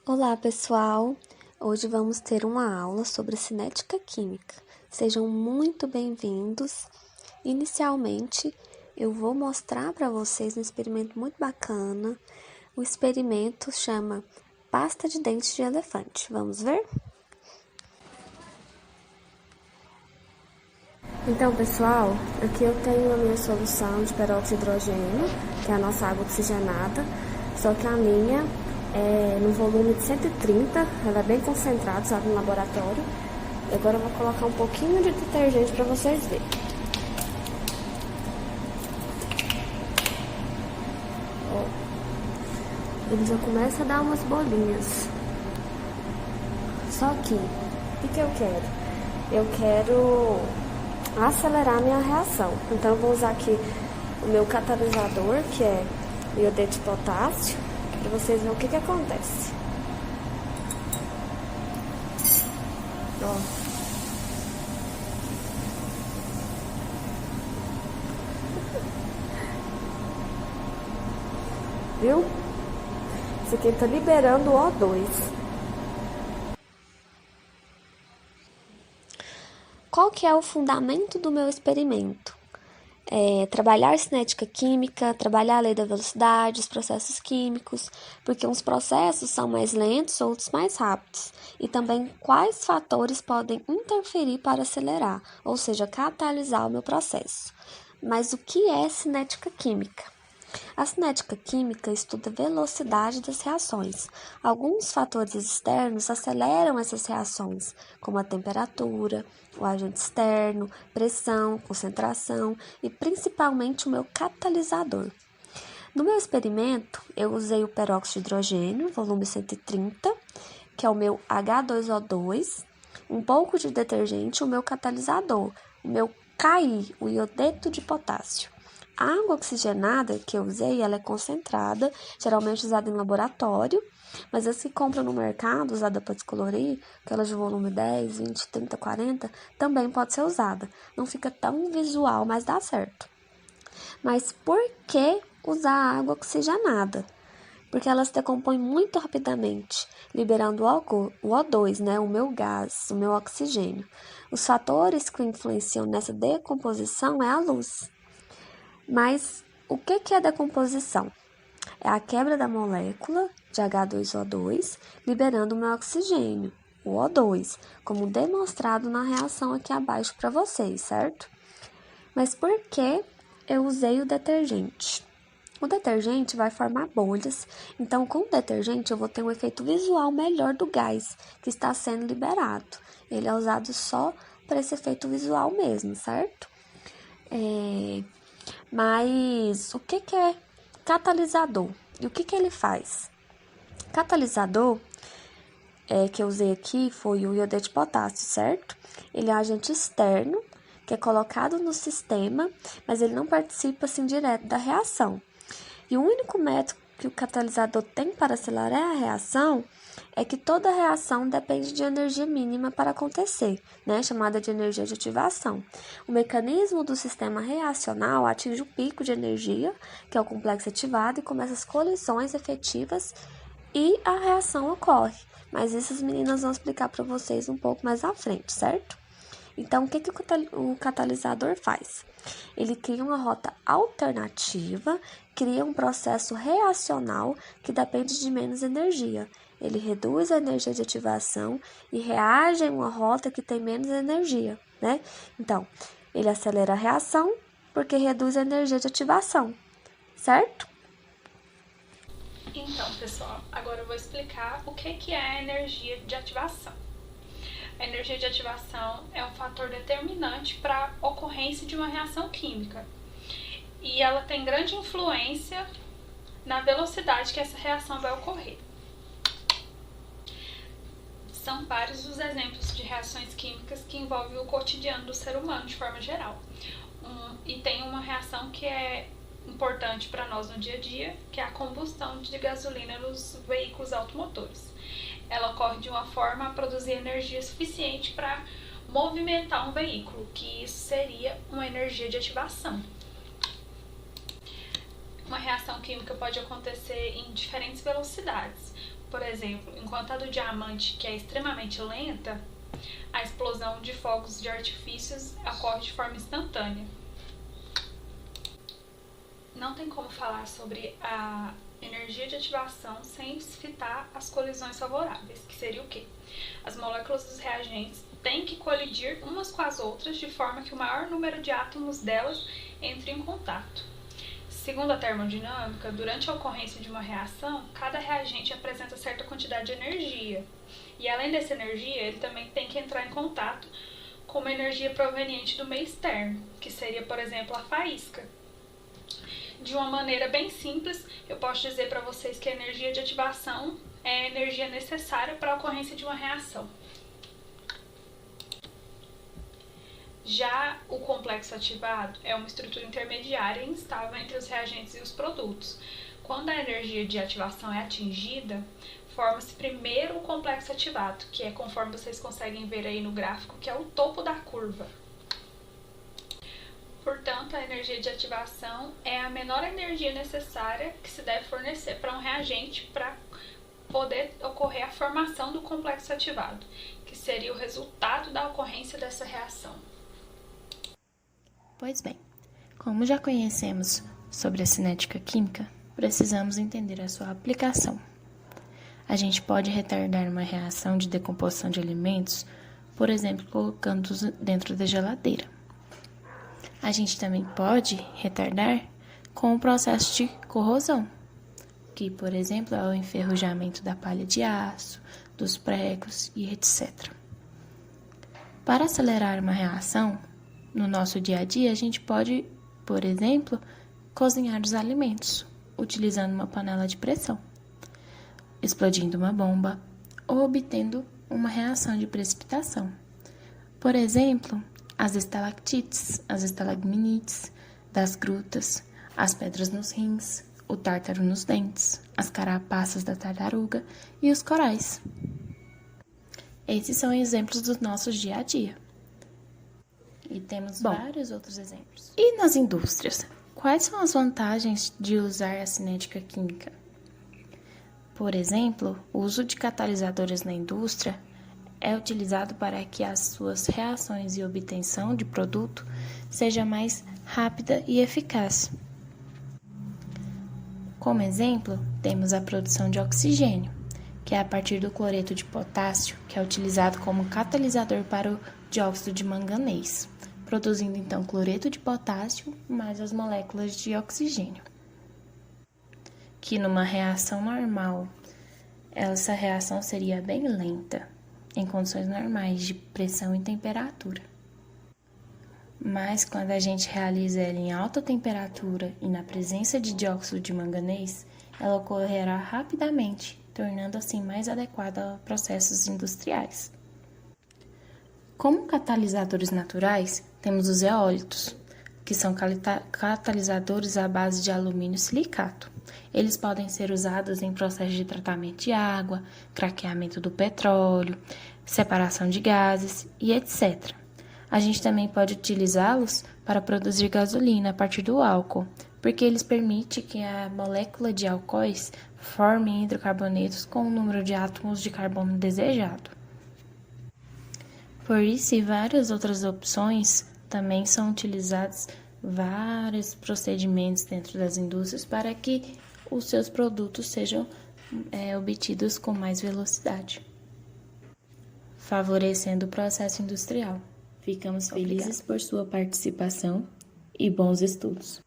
Olá, pessoal! Hoje vamos ter uma aula sobre cinética química. Sejam muito bem-vindos. Inicialmente, eu vou mostrar para vocês um experimento muito bacana. O experimento chama pasta de dente de elefante. Vamos ver? Então, pessoal, aqui eu tenho a minha solução de peróxido de hidrogênio, que é a nossa água oxigenada, só que a minha é no volume de 130, ela é bem concentrada, sabe, no laboratório. E agora eu vou colocar um pouquinho de detergente para vocês verem. Ó, ele já começa a dar umas bolinhas. Só que, o que eu quero? Eu quero acelerar a minha reação. Então eu vou usar aqui o meu catalisador, que é iodeto de potássio, para vocês verem o que acontece. Ó. Viu? Isso aqui está liberando o O2. Qual que é o fundamento do meu experimento? Trabalhar cinética química, trabalhar a lei da velocidade, os processos químicos, porque uns processos são mais lentos, outros mais rápidos, e também quais fatores podem interferir para acelerar, ou seja, catalisar o meu processo. Mas o que é cinética química? A cinética química estuda a velocidade das reações. Alguns fatores externos aceleram essas reações, como a temperatura, o agente externo, pressão, concentração e principalmente o meu catalisador. No meu experimento, eu usei o peróxido de hidrogênio, volume 130, que é o meu H2O2, um pouco de detergente, o meu catalisador, o meu CAI, o iodeto de potássio. A água oxigenada que eu usei, ela é concentrada, geralmente usada em laboratório, mas as que compram no mercado, usada para descolorir, aquelas de volume 10, 20, 30, 40, também pode ser usada. Não fica tão visual, mas dá certo. Mas por que usar a água oxigenada? Porque ela se decompõe muito rapidamente, liberando o O2, né, o meu gás, o meu oxigênio. Os fatores que influenciam nessa decomposição é a luz. Mas o que é decomposição? É a quebra da molécula de H2O2, liberando o meu oxigênio, o O2, como demonstrado na reação aqui abaixo para vocês, certo? Mas por que eu usei o detergente? O detergente vai formar bolhas, então com o detergente eu vou ter um efeito visual melhor do gás que está sendo liberado. Ele é usado só para esse efeito visual mesmo, certo? Mas o que é catalisador? E o que ele faz? Catalisador que eu usei aqui foi o iodeto de potássio, certo? Ele é um agente externo que é colocado no sistema, mas ele não participa assim direto da reação. E o único método que o catalisador tem para acelerar a reação é que toda reação depende de energia mínima para acontecer, né, chamada de energia de ativação. O mecanismo do sistema reacional atinge o pico de energia, que é o complexo ativado, e começa as colisões efetivas e a reação ocorre. Mas isso as meninas vão explicar para vocês um pouco mais à frente, certo? Então, o que o catalisador faz? Ele cria uma rota alternativa, cria um processo reacional que depende de menos energia. Ele reduz a energia de ativação e reage em uma rota que tem menos energia, né? Então, ele acelera a reação porque reduz a energia de ativação, certo? Então, pessoal, agora eu vou explicar o que é a energia de ativação. A energia de ativação é um fator determinante para a ocorrência de uma reação química e ela tem grande influência na velocidade que essa reação vai ocorrer. São vários os exemplos de reações químicas que envolvem o cotidiano do ser humano de forma geral. E tem uma reação que é importante para nós no dia a dia, que é a combustão de gasolina nos veículos automotores. Ela ocorre de uma forma a produzir energia suficiente para movimentar um veículo, que isso seria uma energia de ativação. Uma reação química pode acontecer em diferentes velocidades. Por exemplo, enquanto a do diamante, que é extremamente lenta, a explosão de fogos de artifícios ocorre de forma instantânea. Não tem como falar sobre a energia de ativação sem citar as colisões favoráveis, que seria o quê? As moléculas dos reagentes têm que colidir umas com as outras de forma que o maior número de átomos delas entre em contato. Segundo a termodinâmica, durante a ocorrência de uma reação, cada reagente apresenta certa quantidade de energia. E além dessa energia, ele também tem que entrar em contato com uma energia proveniente do meio externo, que seria, por exemplo, a faísca. De uma maneira bem simples, eu posso dizer para vocês que a energia de ativação é a energia necessária para a ocorrência de uma reação. Já o complexo ativado é uma estrutura intermediária e instável entre os reagentes e os produtos. Quando a energia de ativação é atingida, forma-se primeiro o complexo ativado, que é conforme vocês conseguem ver aí no gráfico, que é o topo da curva. Portanto, a energia de ativação é a menor energia necessária que se deve fornecer para um reagente para poder ocorrer a formação do complexo ativado, que seria o resultado da ocorrência dessa reação. Pois bem, como já conhecemos sobre a cinética química, precisamos entender a sua aplicação. A gente pode retardar uma reação de decomposição de alimentos, por exemplo, colocando-os dentro da geladeira. A gente também pode retardar com o processo de corrosão, que, por exemplo, é o enferrujamento da palha de aço, dos pregos e etc. Para acelerar uma reação, no nosso dia a dia, a gente pode, por exemplo, cozinhar os alimentos, utilizando uma panela de pressão, explodindo uma bomba ou obtendo uma reação de precipitação. Por exemplo, as estalactites, as estalagmites das grutas, as pedras nos rins, o tártaro nos dentes, as carapaças da tartaruga e os corais. Esses são exemplos dos nossos dia a dia. E temos vários outros exemplos. E nas indústrias? Quais são as vantagens de usar a cinética química? Por exemplo, o uso de catalisadores na indústria é utilizado para que as suas reações e obtenção de produto seja mais rápida e eficaz. Como exemplo, temos a produção de oxigênio, que é a partir do cloreto de potássio, que é utilizado como catalisador para o dióxido de manganês, produzindo então cloreto de potássio mais as moléculas de oxigênio. Que numa reação normal, essa reação seria bem lenta, em condições normais de pressão e temperatura. Mas quando a gente realiza ela em alta temperatura e na presença de dióxido de manganês, ela ocorrerá rapidamente, tornando assim mais adequada a processos industriais. Como catalisadores naturais, temos os eólitos, que são catalisadores à base de alumínio silicato. Eles podem ser usados em processos de tratamento de água, craqueamento do petróleo, separação de gases e etc. A gente também pode utilizá-los para produzir gasolina a partir do álcool, porque eles permitem que a molécula de alcoóis forme hidrocarbonetos com o número de átomos de carbono desejado. Por isso, e várias outras opções, também são utilizados vários procedimentos dentro das indústrias para que os seus produtos sejam obtidos com mais velocidade, favorecendo o processo industrial. Ficamos felizes por sua participação e bons estudos.